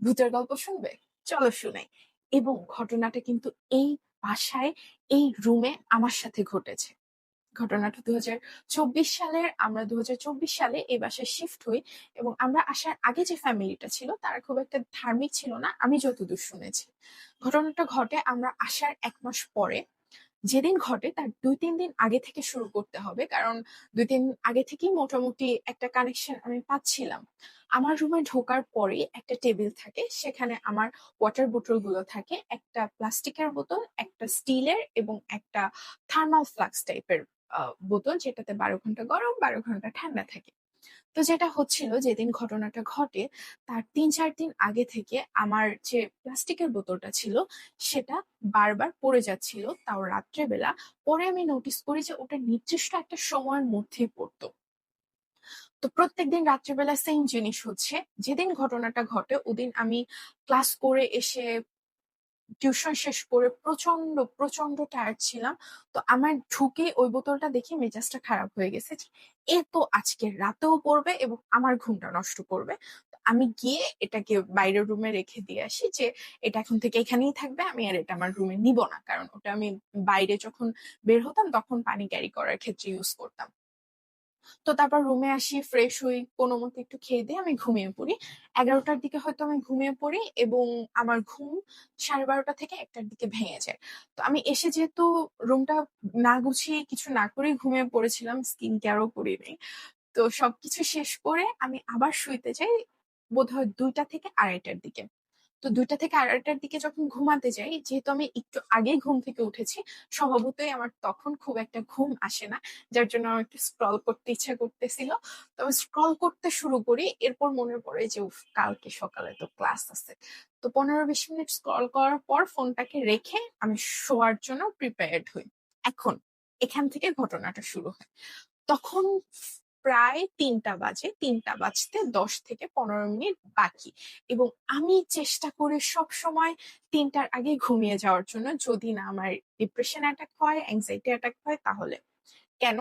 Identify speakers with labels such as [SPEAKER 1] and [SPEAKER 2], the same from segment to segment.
[SPEAKER 1] ভূতের গল্প শুনবে? চলো শুনাই। এবং ঘটনাটা কিন্তু এই বাসায়, এই রুমে আমার সাথে ঘটেছে। ঘটনাটা 2024 সালের, আমরা 2024 সালে এই বাসায় শিফট হই। এবং আমরা আসার আগে যে ফ্যামিলিটা ছিল তারা খুব একটা ধার্মিক ছিল না, আমি যতদূর শুনেছি। ঘটনাটা ঘটে আমরা আসার 1 মাস পরে। যেদিন ঘটে তার 2-3 দিন আগে থেকে শুরু করতে হবে, কারণ 2-3 আগে থেকেই মোটামুটি একটা কানেকশন আমি পাচ্ছিলাম। আমার রুমে ঢোকার পরে একটা টেবিল থাকে, সেখানে আমার ওয়াটার বোতল গুলো থাকে, একটা প্লাস্টিকের বোতল, একটা স্টিলের এবং একটা থার্মাল ফ্লাক্স টাইপের বোতল, যেটাতে 12 ঘন্টা গরম 12 ঘন্টা ঠান্ডা থাকে। তো যেটা হচ্ছিল, যেদিন ঘটনাটা ঘটে তার 3-4 দিন আগে থেকে আমার যে প্লাস্টিকের বোতলটা ছিল সেটা বারবার পড়ে যাচ্ছিল, তাও রাত্রেবেলা। পরে আমি নোটিস করি যে ওটা নির্দিষ্ট একটা সময়ের মধ্যেই পড়তো। তো প্রত্যেকদিন রাত্রেবেলা সেম জিনিস হচ্ছে। যেদিন ঘটনাটা ঘটে ওদিন আমি ক্লাস করে এসে, টিউশন শেষ করে প্রচন্ড প্রচন্ড টায়ার্ড ছিলাম। তো আমার ঢুকে ওই বোতলটা দেখে মেজাজটা খারাপ হয়ে গেছে যে এ তো আজকে রাতেও পড়বে এবং আমার ঘুমটা নষ্ট করবে। তো আমি গিয়ে এটাকে বাইরের রুমে রেখে দিয়ে আসি যে এটা এখন থেকে এখানেই থাকবে, আমি আর এটা আমার রুমে নিব না, কারণ ওটা আমি বাইরে যখন বের হতাম তখন পানি ক্যারি করার ক্ষেত্রে ইউজ করতাম। তো তারপর রুমে আসি, ফ্রেশ হই, কোনো মতো একটু খেয়ে দিয়ে আমি ঘুমিয়ে পড়ি। 11টার দিকে হয়তো আমি ঘুমিয়ে পড়ি এবং আমার ঘুম 12:30 থেকে 1টার দিকে ভেঙে যায়। তো আমি এসে যেহেতু রুমটা না গুছিয়ে কিছু না করেই ঘুমিয়ে পড়েছিলাম, স্কিন কেয়ারও করিনি, তো সবকিছু শেষ করে আমি আবার শুইতে যাই বোধহয় 2টা থেকে 2:30টার দিকে। তো 2টা থেকে 2:30টার দিকে যখন ঘুমাতে যাই, যেহেতু আমি একটু আগে ঘুম থেকে উঠেছি, স্বভাবতই আমার তখন খুব একটা ঘুম আসে না, যার জন্য আমার একটু স্ক্রল করতে ইচ্ছা করতেছিল। তো আমি স্ক্রল করতে শুরু করি, এরপর মনে পড়ে যে উফ, কালকে সকালে তো ক্লাস আছে। তো 15-20 মিনিট স্ক্রল করার পর ফোনটাকে রেখে আমি শোয়ার জন্য প্রিপেয়ার্ড হই। এখন এখান থেকে ঘটনাটা শুরু হয়। তখন প্রায় 3টা বাজে, 3টা বাজতে 10 থেকে 15 মিনিট বাকি। এবং আমি চেষ্টা করি সব সময় 3টার আগে ঘুমিয়ে যাওয়ার জন্য, যদি না আমার ডিপ্রেশন অ্যাটাক হয়, অ্যাংজাইটি অ্যাটাক হয় তাহলে। কেন?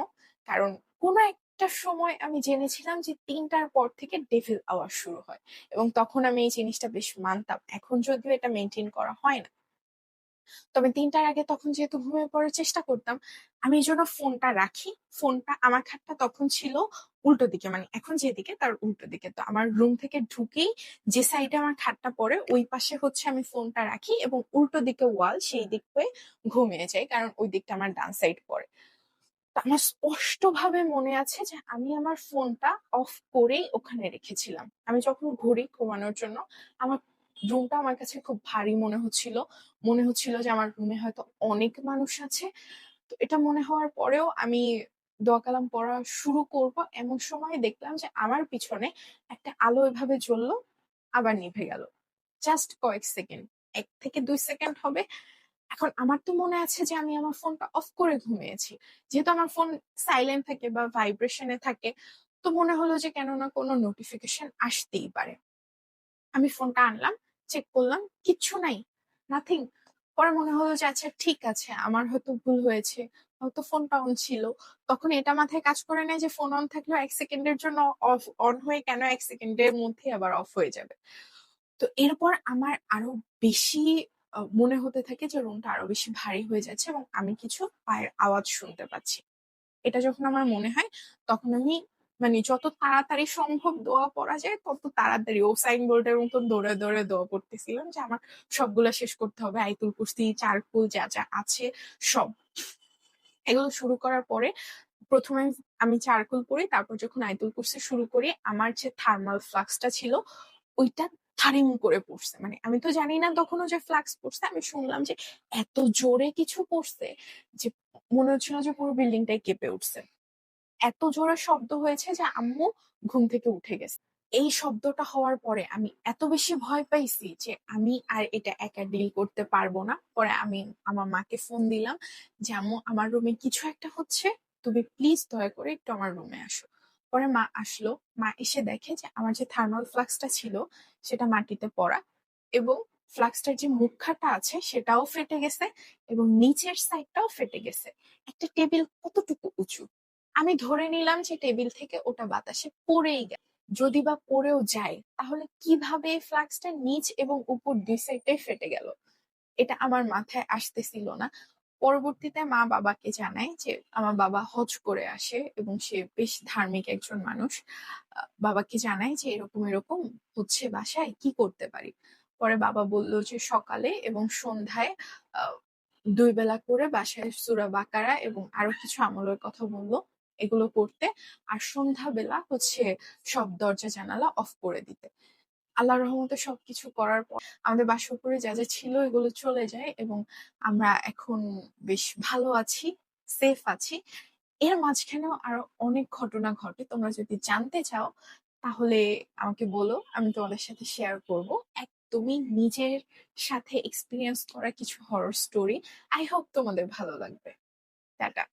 [SPEAKER 1] কারণ কোনো একটা সময় আমি জেনেছিলাম যে 3টার পর থেকে ডেভিল আওয়াজ শুরু হয়, এবং তখন আমি এই জিনিসটা বেশ মানতাম। এখন যদিও এটা মেনটেন করা হয় না, তবে 3টার আগে তখন যেহেতু ঘুমিয়ে পড়ার চেষ্টা করতাম, আমি এই জন্য ফোনটা রাখি। ফোনটা, আমার খাটটা তখন ছিল উল্টো দিকে, মানে এখন যেদিকে তার উল্টো দিকে। তো আমার রুম থেকে ঢুকেই যে সাইডে আমার খাটটা পড়ে ওই পাশে হচ্ছে আমি ফোনটা রাখি, এবং উল্টো দিকে ওয়াল, সেই দিক হয়ে ঘুমিয়ে যাই, কারণ ওই দিকটা আমার ডান সাইড পড়ে। তো আমার স্পষ্ট ভাবে মনে আছে যে আমি আমার ফোনটা অফ করেই ওখানে রেখেছিলাম। আমি যখন ঘুরি ঘুমানোর জন্য, আমার রুমটা আমার কাছে খুব ভারী মনে হচ্ছিল। মনে হচ্ছিল যে আমার রুমে হয়তো অনেক মানুষ আছে। তো এটা মনে হওয়ার পরেও আমি দোয়া কালাম পড়া শুরু করব, এমন সময় দেখলাম যে আমার পিছনে একটা আলো এভাবে জ্বললো, আবার নিভে গেল। জাস্ট কয়েক সেকেন্ড, 1 থেকে 2 সেকেন্ড হবে। এখন আমার তো মনে আছে যে আমি আমার ফোনটা অফ করে ঘুমিয়েছি। যেহেতু আমার ফোন সাইলেন্ট থাকে বা ভাইব্রেশনে থাকে, তো মনে হলো যে কেন না কোনো নোটিফিকেশন আসতেই পারে। আমি ফোনটা আনলাম, চেক করলাম, কিচ্ছু নাই, নাথিং। পরে মনে হলো যে আচ্ছা ঠিক আছে, আমার হয়তো ভুল হয়েছে, হয়তো ফোনটা অন ছিল। তখন এটা মাথায় কাজ করে নেয় যে ফোন অন থাকলেও 1 সেকেন্ডের জন্য অফ অন হয়ে কেন 1 সেকেন্ডের মধ্যে আবার অফ হয়ে যাবে। তো এরপর আমার আরো বেশি মনে হতে থাকে যে রুমটা আরো বেশি ভারী হয়ে যাচ্ছে এবং আমি কিছু পায়ের আওয়াজ শুনতে পাচ্ছি। এটা যখন আমার মনে হয়, তখন আমি মানে যত তাড়াতাড়ি সম্ভব দোয়া পড়া যায় তত তাড়াতাড়ি ও সাইন বোর্ডের মতন দৌড়ে দৌড়ে দোয়া পড়তেছিলাম যে আমার সবগুলা শেষ করতে হবে, আয়াতুল কুরসি, চারকুল যা যা আছে সব। এগুলো শুরু করার পরে প্রথমে আমি চারকুল পড়ি, তারপর যখন আয়াতুল কুরসি শুরু করি, আমার যে থার্মাল ফ্লাক্সটা ছিল ওইটা ধারিম করে পড়ছে। মানে আমি তো জানি না তখনও যে ফ্লাক্স পড়ছে, আমি শুনলাম যে এত জোরে কিছু পড়ছে যে মনে হচ্ছিল যে পুরো বিল্ডিংটাই কেঁপে উঠছে। এত জোরে শব্দ হয়েছে যে আম্মু ঘুম থেকে উঠে গেছে। এই শব্দটা হওয়ার পরে আমি এত বেশি ভয় পাইছি যে আমি আর এটা একা ডিল করতে পারবো না। পরে আমি আমার মাকে ফোন দিলাম যে আম্মু, আমার রুমে কিছু একটা হচ্ছে, তুমি প্লিজ দয়া করে একটু আমার রুমে আসো। পরে মা আসলো। মা এসে দেখে যে আমার যে থার্মাল ফ্লাক্সটা ছিল সেটা মাটিতে পড়া, এবং ফ্লাক্সটার যে মুখাটা আছে সেটাও ফেটে গেছে, এবং নিচের সাইডটাও ফেটে গেছে। একটা টেবিল কতটুকু উঁচু, আমি ধরে নিলাম যে টেবিল থেকে ওটা বাতাসে পড়েই গেছে। যদি বা পড়েও যায় তাহলে কিভাবে ফ্লাক্সটা নিচ এবং উপর দুই সাইডে ফেটে গেল, এটা আমার মাথায় আসতেছিল না। পরবর্তীতে মা বাবাকে জানায় যে আমার বাবা হজ করে আসে এবং সে বেশ ধার্মিক একজন মানুষ। বাবাকে জানায় যে এরকম এরকম হচ্ছে বাসায়, কি করতে পারি। পরে বাবা বলল যে সকালে এবং সন্ধ্যায় আহ, 2 বেলা করে বাসায় সূরা বাকারা এবং আরো কিছু আমলের কথা বললো, এগুলো করতে। আর সন্ধ্যাবেলা হচ্ছে সব দরজা জানালা অফ করে দিতে। আল্লাহর রহমতে সবকিছু করার পর আমাদের বাসার উপরে যা যা ছিল এগুলো চলে যায় এবং আমরা এখন বেশ ভালো আছি, সেফ আছি। এর মাঝখানেও আরো অনেক ঘটনা ঘটে, তোমরা যদি জানতে চাও তাহলে আমাকে বলো, আমি তোমাদের সাথে শেয়ার করব একদমই নিজের সাথে এক্সপিরিয়েন্স করা কিছু হরর স্টোরি। আই হোপ তোমাদের ভালো লাগবে। টাটা।